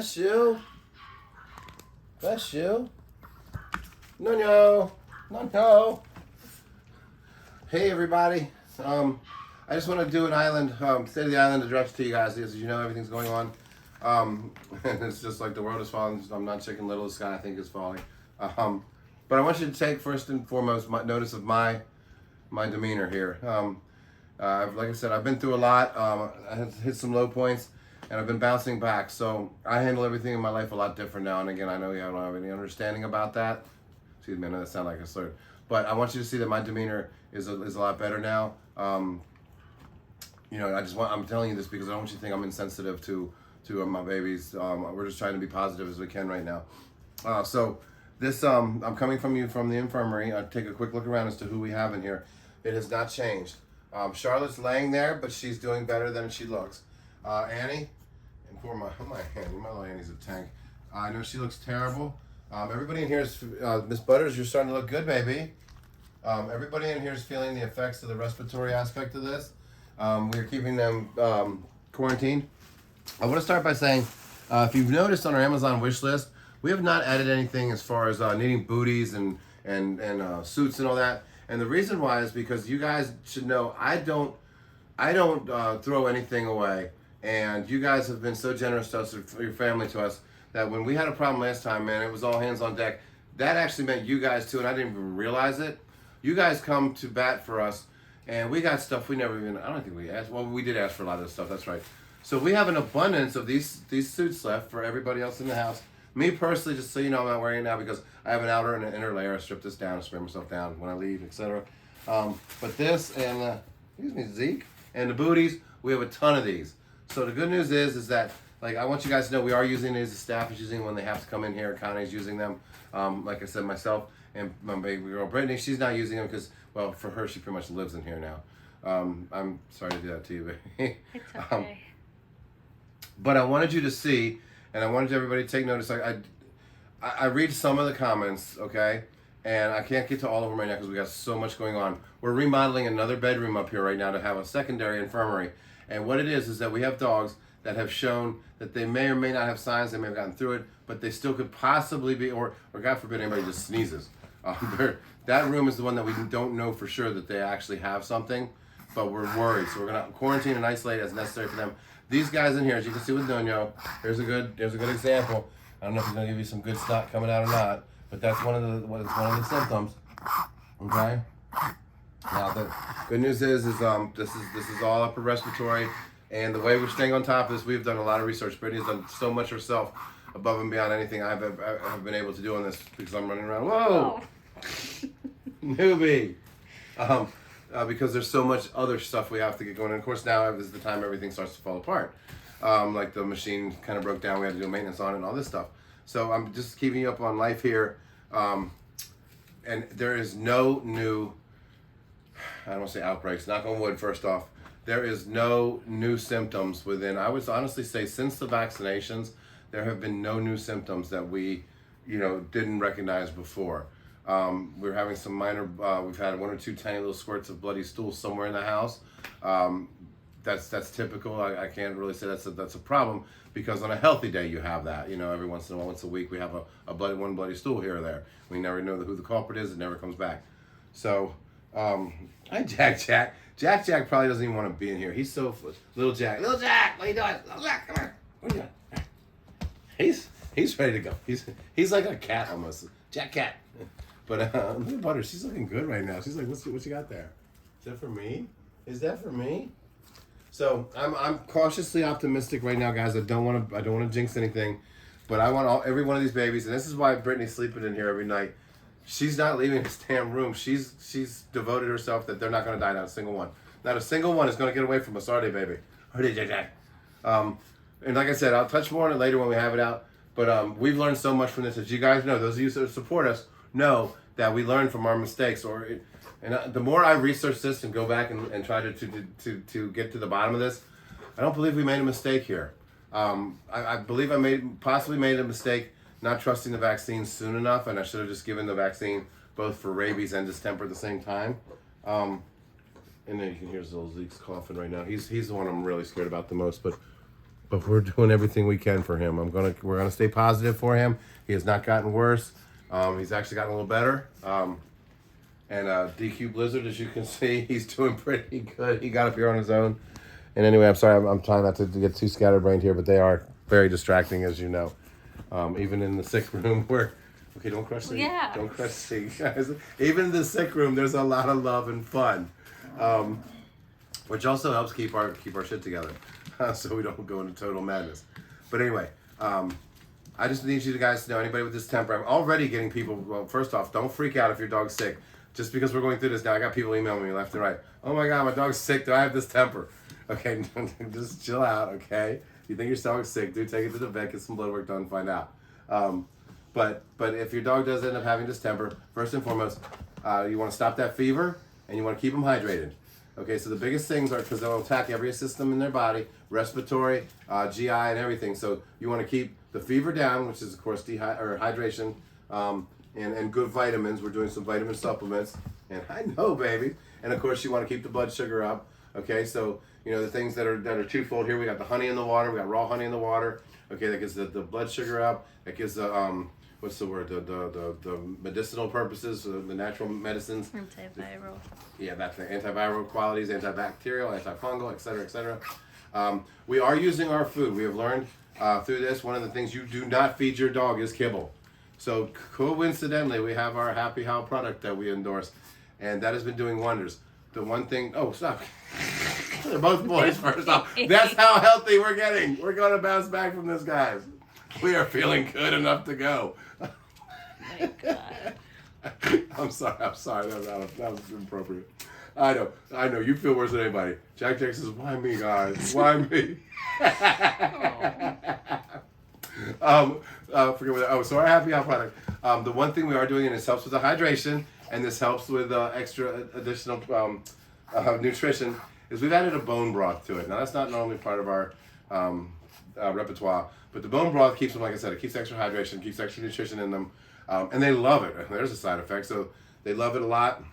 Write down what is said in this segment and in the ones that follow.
Bless you. Bless you. No, no. No, no. Hey, everybody. I just want to do an island, state of the island address to you guys. As you know, everything's going on. And it's just like the world is falling. I'm not Chicken Little. The sky, I think, is falling. But I want you to take first and foremost notice of my demeanor here. Like I said, I've been through a lot. I have hit some low points, and I've been bouncing back. So I handle everything in my life a lot different now. And again, I know you don't have any understanding about that. Excuse me, I know that sounds like a slur. But I want you to see that my demeanor is a lot better now. I'm telling you this because I don't want you to think I'm insensitive to my babies. We're just trying to be positive as we can right now. So this, I'm coming from the infirmary. I'll take a quick look around as to who we have in here. It has not changed. Charlotte's laying there, but she's doing better than she looks. Annie, and poor my little Annie's a tank. I know she looks terrible. Everybody in here is, Miss Butters, you're starting to look good, baby. Everybody in here is feeling the effects of the respiratory aspect of this. We're keeping them quarantined. I want to start by saying, if you've noticed on our Amazon wish list, we have not added anything as far as needing booties and suits and all that. And the reason why is because you guys should know I don't throw anything away. And you guys have been so generous to us, for your family to us, that when we had a problem last time, man, it was all hands on deck. That actually meant you guys too, and I didn't even realize it. You guys come to bat for us, and we got stuff we never even, I don't think we asked. Well, we did ask for a lot of this stuff, that's right. So we have an abundance of these suits left for everybody else in the house. Me personally, just so you know, I'm not wearing it now because I have an outer and an inner layer. I strip this down, I spray myself down when I leave, etc. But this and, excuse me, Zeke, and the booties, we have a ton of these. So the good news is that, like, I want you guys to know we are using these. The staff is using them when they have to come in here. Connie's using them. Like I said, myself and my baby girl Brittany, she's not using them because, well, for her, she pretty much lives in here now. I'm sorry to do that to you, baby. It's okay. But I wanted you to see, and I wanted everybody to take notice. I read some of the comments, okay? And I can't get to all of them right now because we got so much going on. We're remodeling another bedroom up here right now to have a secondary infirmary. And what it is that we have dogs that have shown that they may or may not have signs, they may have gotten through it, but they still could possibly be, or God forbid anybody just sneezes. That room is the one that we don't know for sure that they actually have something, but we're worried. So we're gonna quarantine and isolate as necessary for them. These guys in here, as you can see with Nuno, here's a good example. I don't know if he's gonna give you some good snot coming out or not, but that's one of the symptoms. Okay. Now the good news is this is all upper respiratory, and the way we're staying on top of this, we've done a lot of research. Brittany's done so much herself, above and beyond anything I've been able to do on this because I'm running around. Whoa, newbie. Because there's so much other stuff we have to get going. And of course now is the time everything starts to fall apart. Like the machine kind of broke down. We had to do maintenance on it and all this stuff. So I'm just keeping you up on life here. And there is no new, I don't want to say outbreaks, knock on wood first off. There is no new symptoms within, I would honestly say since the vaccinations, there have been no new symptoms that we, didn't recognize before. We're having some minor, we've had 1 or 2 tiny little squirts of bloody stool somewhere in the house. That's typical. I can't really say that's a problem because on a healthy day you have that. Every once in a while, once a week, we have one bloody stool here or there. We never know who the culprit is. It never comes back. So, hi Jack. Jack probably doesn't even want to be in here. He's so little Jack. Little Jack, what are you doing? Little Jack, come here. What are you doing? He's ready to go. He's like a cat almost. Jack cat. But look at Butter. She's looking good right now. She's like, what you got there? Is that for me? Is that for me? So I'm cautiously optimistic right now, guys. I don't want to jinx anything, but I want every one of these babies, and this is why Brittany's sleeping in here every night. She's not leaving this damn room. She's devoted herself that they're not going to die. Not a single one. Not a single one is going to get away from us, are they, baby? Are they, Jack? And like I said, I'll touch more on it later when we have it out. But we've learned so much from this. As you guys know, those of you that support us know that we learn from our mistakes. The more I research this and go back and try to get to the bottom of this, I don't believe we made a mistake here. I believe I possibly made a mistake not trusting the vaccine soon enough, and I should have just given the vaccine both for rabies and distemper at the same time. And then you can hear little Zeke's coughing right now. He's the one I'm really scared about the most. But but we're doing everything we can for him. We're gonna stay positive for him. He has not gotten worse. He's actually gotten a little better. And DQ Blizzard, as you can see, he's doing pretty good. He got up here on his own. And anyway, I'm sorry, I'm trying not to get too scatterbrained here, but they are very distracting, as you know. Even in the sick room where, okay, don't crush the, don't crush the guys. Even in the sick room, there's a lot of love and fun, which also helps keep our shit together, so we don't go into total madness. But anyway, I just need you guys to know, anybody with this temper, I'm already getting people. Well, first off, don't freak out if your dog's sick. Just because we're going through this now, I got people emailing me left and right. Oh my God, my dog's sick. Do I have this temper? Okay, just chill out, okay? You think your dog's sick, dude, take it to the vet, get some blood work done, find out. But if your dog does end up having distemper, first and foremost, you want to stop that fever and you want to keep them hydrated. Okay, so the biggest things are, because they'll attack every system in their body, respiratory, GI, and everything. So you want to keep the fever down, which is of course hydration, and good vitamins. We're doing some vitamin supplements, and I know, baby. And of course, you want to keep the blood sugar up. Okay, so you know the things that are twofold here. We got the honey in the water. We got raw honey in the water. Okay, that gets the blood sugar up. That gives the what's the word? The medicinal purposes, the natural medicines. Antiviral. Yeah, that's the antiviral qualities, antibacterial, antifungal, etc., etc. We are using our food. We have learned through this, one of the things you do not feed your dog is kibble. So coincidentally, we have our Happy How product that we endorse, and that has been doing wonders. The one thing, oh, stop. They're both boys first off. That's how healthy we're getting. We're going to bounce back from this, guys. We are feeling good enough to go. My God. I'm sorry. That was inappropriate. I know. You feel worse than anybody. Jack says, why me, guys? Why me? Forget what. Oh, so our Happy Hour product. The one thing we are doing, and this helps with the hydration, and this helps with extra additional nutrition, is we've added a bone broth to it. Now that's not normally part of our repertoire, but the bone broth keeps them, like I said, it keeps extra hydration, keeps extra nutrition in them, and they love it. There's a side effect, so they love it a lot.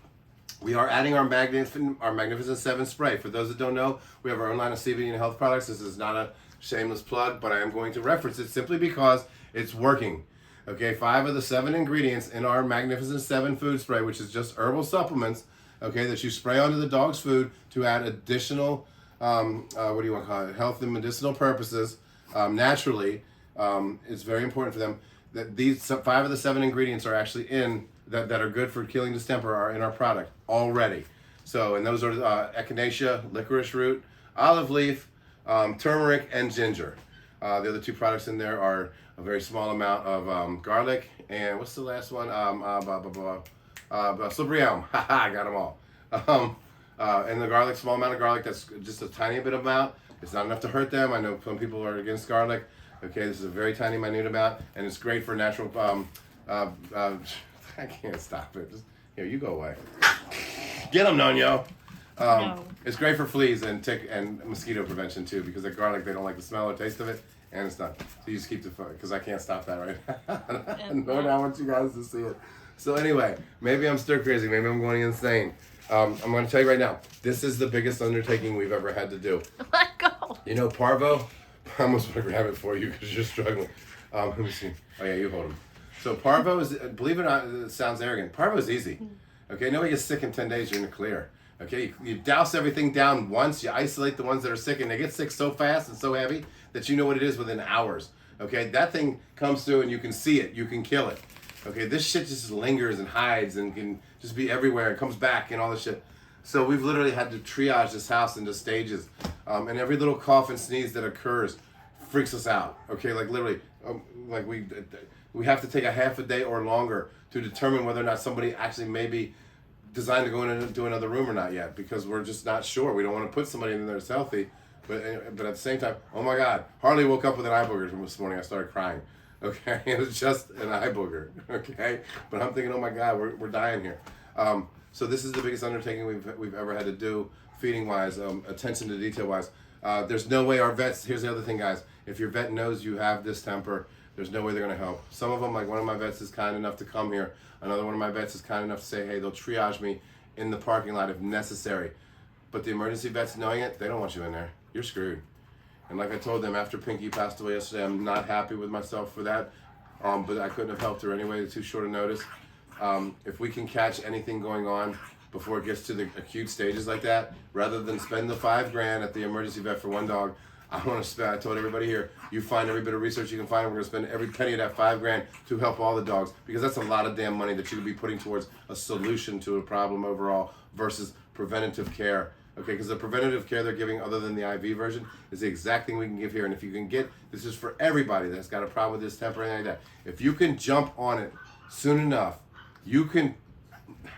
We are adding our Magnificent 7 spray. For those that don't know, we have our own line of CBD and health products. This is not a shameless plug, but I am going to reference it simply because it's working. Okay, 5 of the 7 ingredients in our Magnificent 7 food spray, which is just herbal supplements, okay, that you spray onto the dog's food to add additional, what do you want to call it, health and medicinal purposes, naturally. It's very important for them that these 5 of the 7 ingredients are actually in, that are good for killing distemper, are in our product already. So, and those are echinacea, licorice root, olive leaf, turmeric, and ginger. The other 2 products in there are a very small amount of garlic, and what's the last one? Slippery elm. I got them all. And the garlic, small amount of garlic, that's just a tiny bit of amount. It's not enough to hurt them. I know some people are against garlic. Okay, this is a very tiny, minute amount, and it's great for natural, I can't stop it. Just, here, you go away. Get them, Nonyo. No. It's great for fleas and tick and mosquito prevention too, because the garlic, they don't like the smell or taste of it, and it's not. So you just keep the phone, because I can't stop that right now. No, I want you guys to see it. So anyway, maybe I'm stir crazy. Maybe I'm going insane. I'm going to tell you right now, this is the biggest undertaking we've ever had to do. Let go. You know, Parvo, I almost want to grab it for you because you're struggling. Let me see. Oh yeah, you hold him. So Parvo is, believe it or not, it sounds arrogant. Parvo is easy. Okay, nobody gets sick in 10 days, you're in the clear. Okay, you douse everything down once, you isolate the ones that are sick, and they get sick so fast and so heavy that you know what it is within hours. Okay, that thing comes through and you can see it, you can kill it. Okay, this shit just lingers and hides and can just be everywhere and comes back and all this shit. So we've literally had to triage this house into stages. And every little cough and sneeze that occurs freaks us out. Okay, like literally, like we have to take a half a day or longer to determine whether or not somebody actually may be designed to go into another room or not yet, because we're just not sure. We don't want to put somebody in there that's healthy, but at the same time, oh my God, Harley woke up with an eye booger from this morning. I started crying. Okay, it was just an eye booger. Okay, but I'm thinking, oh my God, we're dying here. So this is the biggest undertaking we've ever had to do, feeding wise, attention to detail wise. There's no way our vets. Here's the other thing, guys. If your vet knows you have this temper, there's no way they're going to help. Some of them, like one of my vets is kind enough to come here. Another one of my vets is kind enough to say, hey, they'll triage me in the parking lot if necessary. But the emergency vets, knowing it, they don't want you in there. You're screwed. And like I told them, after Pinky passed away yesterday, I'm not happy with myself for that. But I couldn't have helped her anyway, too short a notice. If we can catch anything going on before it gets to the acute stages like that, rather than spend the $5,000 at the emergency vet for one dog, I want to spend, I told everybody here, you find every bit of research you can find, we're going to spend every penny of that $5,000 to help all the dogs, because that's a lot of damn money that you could be putting towards a solution to a problem overall versus preventative care. Okay, because the preventative care they're giving, other than the IV version, is the exact thing we can give here. And if you can get, this is for everybody that's got a problem with distemper or anything like that. If you can jump on it soon enough, you can, I'm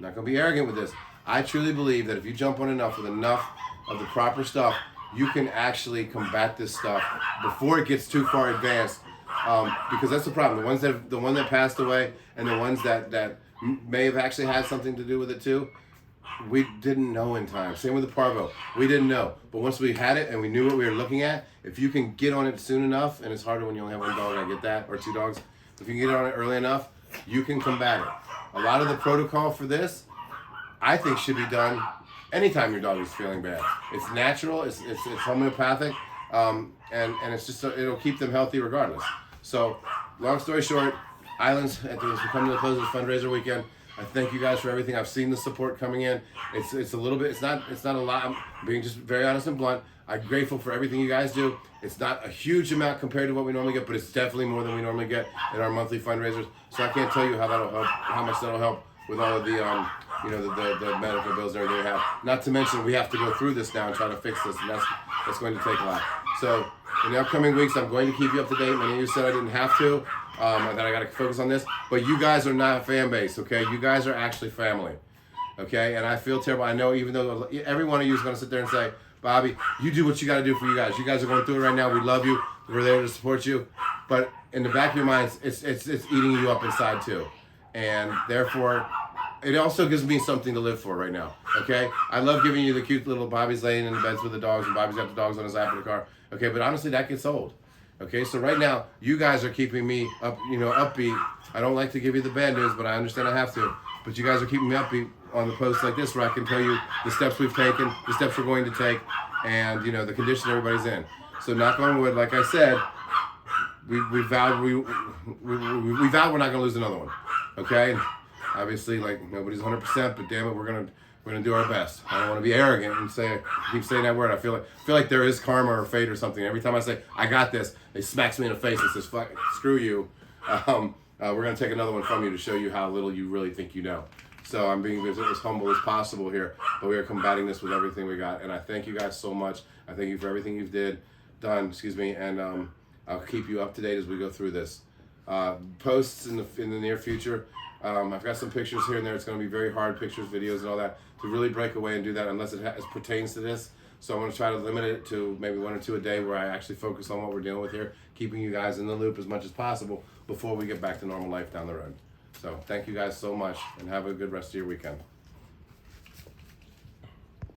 not going to be arrogant with this, I truly believe that if you jump on enough with enough of the proper stuff, you can actually combat this stuff before it gets too far advanced. Because that's the problem. The one that passed away and the ones that may have actually had something to do with it too, we didn't know in time. Same with the parvo. We didn't know. But once we had it and we knew what we were looking at, if you can get on it soon enough, and it's harder when you only have one dog, I get that, or two dogs. If you can get on it early enough, you can combat it. A lot of the protocol for this, I think, should be done anytime your dog is feeling bad. It's natural, it's homeopathic, and it's just, it'll keep them healthy regardless. So, long story short, Islands, as we come to the close of this fundraiser weekend, I thank you guys for everything. I've seen the support coming in. It's a little bit, it's not a lot. I'm being just very honest and blunt. I'm grateful for everything you guys do. It's not a huge amount compared to what we normally get, but it's definitely more than we normally get in our monthly fundraisers. So I can't tell you how that'll help, how much that'll help with all of the the medical bills and everything we have. Not to mention we have to go through this now and try to fix this, and that's going to take a lot. So in the upcoming weeks, I'm going to keep you up to date. Many of you said I didn't have to, that I got to focus on this, but you guys are not a fan base, okay? You guys are actually family, okay? And I feel terrible. I know, even though every one of you is going to sit there and say, Bobby, you do what you got to do for you guys. You guys are going through it right now. We love you. We're there to support you. But in the back of your minds, it's eating you up inside too. And therefore, it also gives me something to live for right now, okay? I love giving you the cute little Bobby's laying in the beds with the dogs, and Bobby's got the dogs on his lap in the car, okay? But honestly, that gets old, okay? So right now, you guys are keeping me up, upbeat. I don't like to give you the bad news, but I understand I have to. But you guys are keeping me upbeat on the posts like this, where I can tell you the steps we've taken, the steps we're going to take, and the condition everybody's in. So knock on wood, like I said, we vowed we're not going to lose another one, okay? Obviously, like, nobody's 100%, but damn it, we're gonna do our best. I don't want to be arrogant and keep saying that word. I feel like there is karma or fate or something. Every time I say I got this, they smacks me in the face and says, "Fuck, screw you." We're gonna take another one from you to show you how little you really think you know. So I'm being as humble as possible here, but we are combating this with everything we got. And I thank you guys so much. I thank you for everything you've done. And I'll keep you up to date as we go through this. Posts in the near future. I've got some pictures here and there. It's going to be very hard, pictures, videos, and all that, to really break away and do that unless it pertains to this. So I'm going to try to limit it to maybe 1 or 2 a day, where I actually focus on what we're dealing with here, keeping you guys in the loop as much as possible before we get back to normal life down the road. So thank you guys so much, and have a good rest of your weekend.